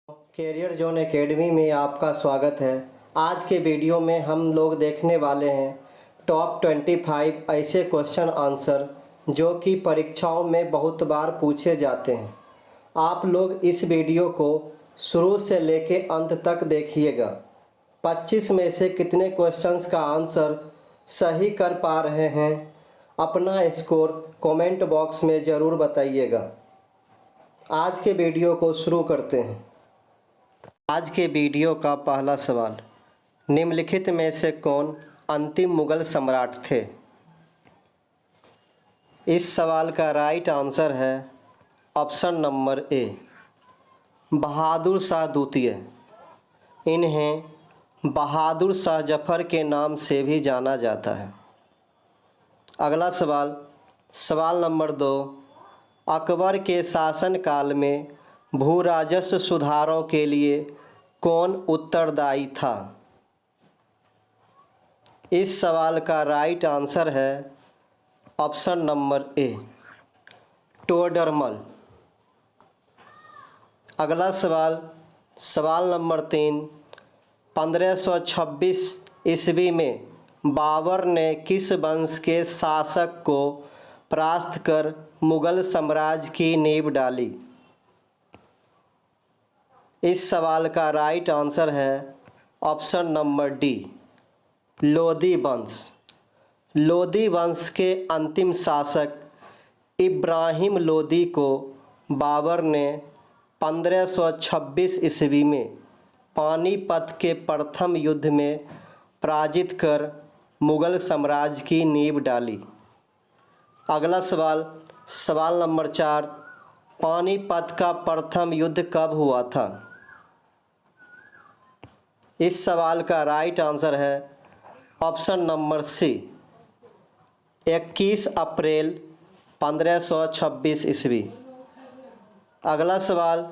Career zone academy में आपका स्वागत है। आज के वीडियो में हम लोग देखने वाले हैं टॉप 25 ऐसे क्वेश्चन आंसर जो कि परीक्षाओं में बहुत बार पूछे जाते हैं। आप लोग इस वीडियो को शुरू से लेके अंत तक देखिएगा। 25 में से कितने क्वेश्चंस का आंसर सही कर पा रहे हैं, अपना स्कोर कमेंट बॉक्स में ज़रूर बताइएगा। आज के वीडियो को शुरू करते हैं। आज के वीडियो का पहला सवाल, निम्नलिखित में से कौन अंतिम मुगल सम्राट थे? इस सवाल का राइट आंसर है option number A, Bahadur Shah द्वितीय। इन्हें बहादुर शाह जफ़र के नाम से भी जाना जाता है। अगला सवाल, सवाल नंबर 2, अकबर के शासनकाल में भू राजस्व सुधारों के लिए कौन उत्तरदायी था? इस सवाल का राइट आंसर है ऑप्शन नंबर ए, टोडरमल। अगला सवाल, सवाल नंबर 3, 1526 ईस्वी में बाबर ने किस वंश के शासक को परास्त कर मुगल साम्राज्य की नींव डाली? इस सवाल का राइट आंसर है ऑप्शन नंबर डी, लोदी वंश। लोदी वंश के अंतिम शासक इब्राहिम लोदी को बाबर ने 1526 ईस्वी में पानीपत के प्रथम युद्ध में पराजित कर मुगल साम्राज्य की नींव डाली। अगला सवाल, सवाल नंबर 4, पानीपत का प्रथम युद्ध कब हुआ था? इस सवाल का राइट आंसर है ऑप्शन नंबर सी, 21 अप्रैल 1526 ईस्वी। अगला सवाल,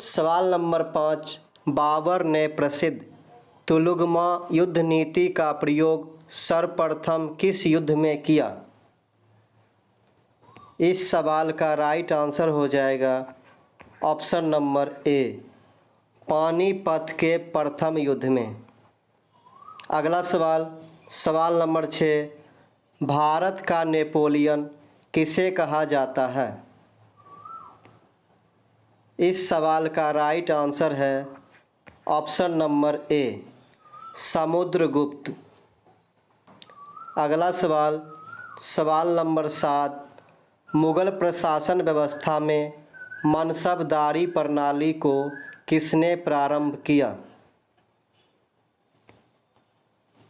सवाल नंबर 5, बाबर ने प्रसिद्ध तुलुगमा युद्ध नीति का प्रयोग सर्वप्रथम किस युद्ध में किया? इस सवाल का राइट आंसर हो जाएगा ऑप्शन नंबर ए, पानीपत के प्रथम युद्ध में। अगला सवाल, सवाल नंबर 6, भारत का नेपोलियन किसे कहा जाता है? इस सवाल का राइट आंसर है ऑप्शन नंबर ए, समुद्रगुप्त। अगला सवाल, सवाल नंबर 7, मुगल प्रशासन व्यवस्था में मनसबदारी प्रणाली को किसने प्रारंभ किया?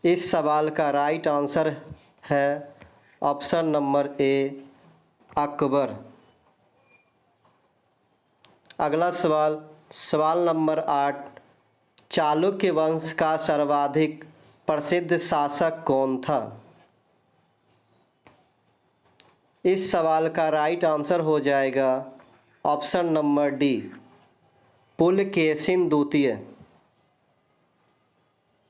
इस सवाल का राइट आंसर है ऑप्शन नंबर ए, अकबर। अगला सवाल, सवाल नंबर 8, चालुक्य वंश का सर्वाधिक प्रसिद्ध शासक कौन था? इस सवाल का राइट आंसर हो जाएगा ऑप्शन नंबर डी, पुलकेशिन द्वितीय।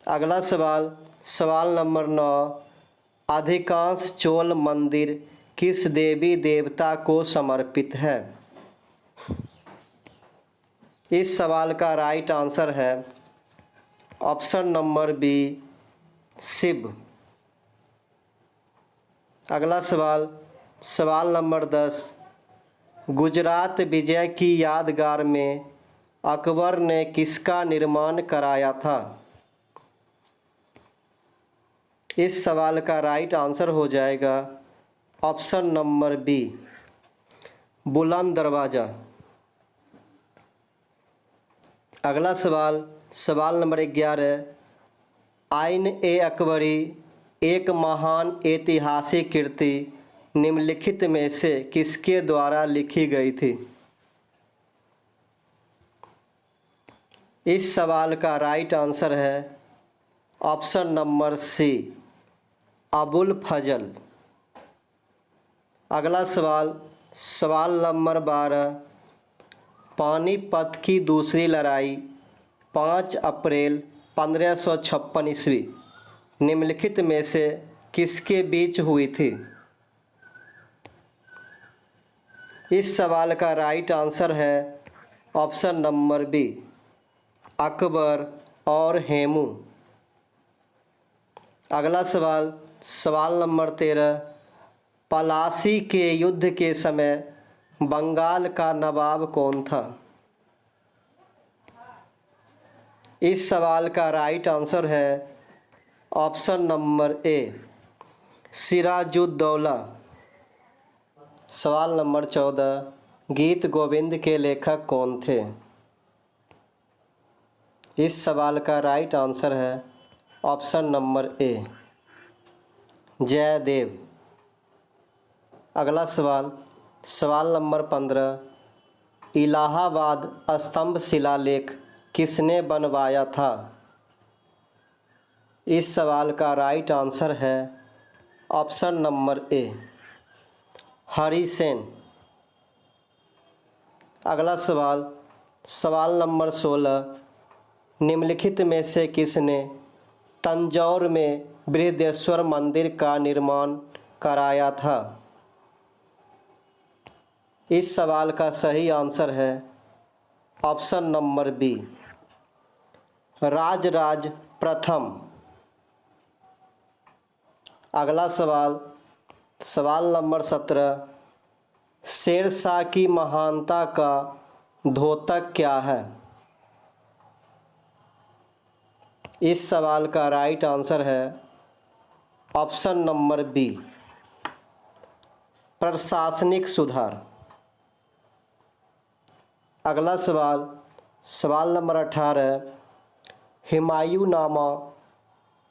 अगला सवाल, सवाल नंबर 9, अधिकांश चोल मंदिर किस देवी देवता को समर्पित है? इस सवाल का राइट आंसर है ऑप्शन नंबर बी, शिव। अगला सवाल, सवाल नंबर 10, गुजरात विजय की यादगार में अकबर ने किसका निर्माण कराया था? इस सवाल का राइट आंसर हो जाएगा ऑप्शन नंबर बी, बुलंद दरवाज़ा। अगला सवाल, सवाल नंबर 11, आइन ए अकबरी एक महान ऐतिहासिक कृति निम्नलिखित में से किसके द्वारा लिखी गई थी? इस सवाल का राइट आंसर है ऑप्शन नंबर सी, अबुल फजल। अगला सवाल, सवाल नंबर 12, पानीपत की दूसरी लड़ाई 5 अप्रैल 1556 ईस्वी निम्नलिखित में से किसके बीच हुई थी? इस सवाल का राइट आंसर है ऑप्शन नंबर बी, अकबर और हेमू। अगला सवाल, सवाल नंबर 13, पलासी के युद्ध के समय बंगाल का नवाब कौन था? इस सवाल का राइट आंसर है ऑप्शन नंबर ए, सिराजुद्दौला। सवाल नंबर 14, गीत गोविंद के लेखक कौन थे? इस सवाल का राइट आंसर है ऑप्शन नंबर ए, जयदेव। अगला सवाल, सवाल नंबर 15, इलाहाबाद स्तंभ शिलालेख किसने बनवाया था? इस सवाल का राइट आंसर है ऑप्शन नंबर ए, हरिसेन। अगला सवाल, सवाल नंबर 16, निम्नलिखित में से किसने तंजौर में बृहदेश्वर मंदिर का निर्माण कराया था? इस सवाल का सही आंसर है ऑप्शन नंबर बी, राजराज प्रथम। अगला सवाल, सवाल नंबर 17, शेरशाह की महानता का द्योतक क्या है? इस सवाल का राइट आंसर है ऑप्शन नंबर बी, प्रशासनिक सुधार। अगला सवाल, सवाल नंबर 18, हुमायूंनामा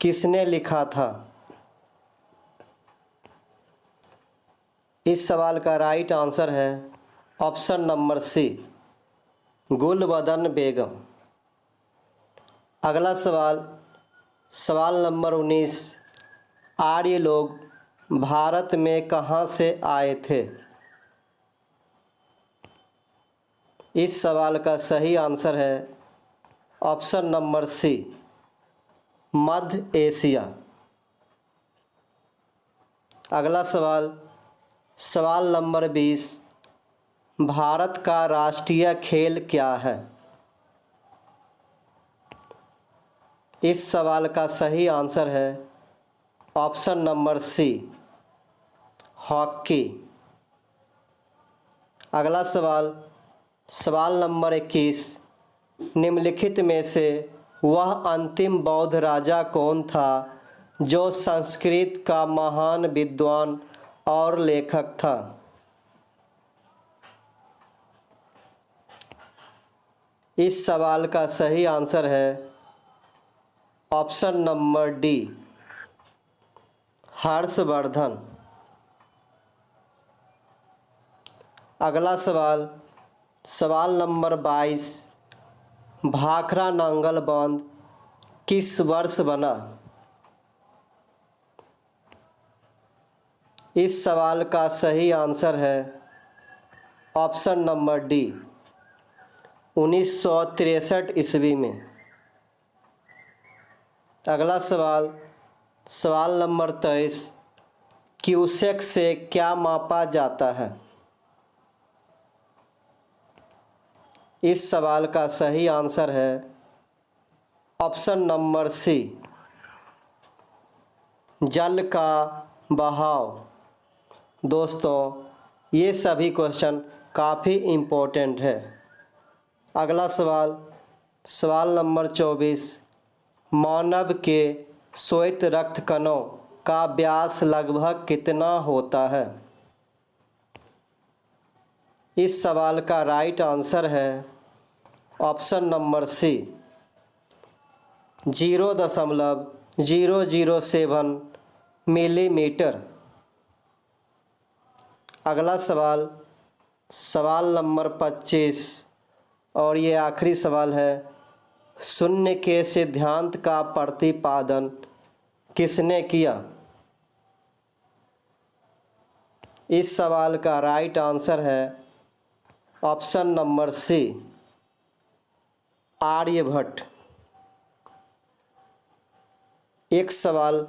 किसने लिखा था? इस सवाल का राइट आंसर है ऑप्शन नंबर सी, गुलबदन बेगम। अगला सवाल, सवाल नंबर 19, आर्य लोग भारत में कहाँ से आए थे? इस सवाल का सही आंसर है ऑप्शन नंबर सी, मध्य एशिया। अगला सवाल, सवाल नंबर 20, भारत का राष्ट्रीय खेल क्या है? इस सवाल का सही आंसर है ऑप्शन नंबर सी, हॉकी। अगला सवाल, सवाल नंबर 21, निम्नलिखित में से वह अंतिम बौद्ध राजा कौन था जो संस्कृत का महान विद्वान और लेखक था? इस सवाल का सही आंसर है ऑप्शन नंबर डी, हर्षवर्धन। अगला सवाल, सवाल नंबर 22, भाखड़ा नांगल बांध किस वर्ष बना? इस सवाल का सही आंसर है ऑप्शन नंबर डी, 1963 ईस्वी में। अगला सवाल, सवाल नंबर 23, क्यूसेक से क्या मापा जाता है? इस सवाल का सही आंसर है ऑप्शन नंबर सी, जल का बहाव। दोस्तों, ये सभी क्वेश्चन काफ़ी इम्पोर्टेंट है। अगला सवाल, सवाल नंबर 24, मानव के श्वेत रक्त कणों का व्यास लगभग कितना होता है? इस सवाल का राइट आंसर है ऑप्शन नंबर सी, 0.007 मिलीमीटर। अगला सवाल, सवाल नंबर 25 और ये आखिरी सवाल है, शून्य के सिद्धांत का प्रतिपादन किसने किया? इस सवाल का राइट आंसर है ऑप्शन नंबर सी, आर्यभट्ट। एक सवाल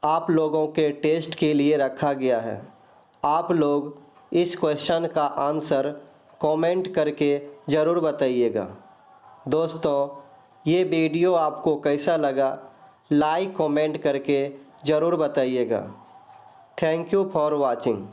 आप लोगों के टेस्ट के लिए रखा गया है। आप लोग इस क्वेश्चन का आंसर कमेंट करके ज़रूर बताइएगा। दोस्तों, ये वीडियो आपको कैसा लगा लाइक कमेंट करके ज़रूर बताइएगा। Thank you for watching.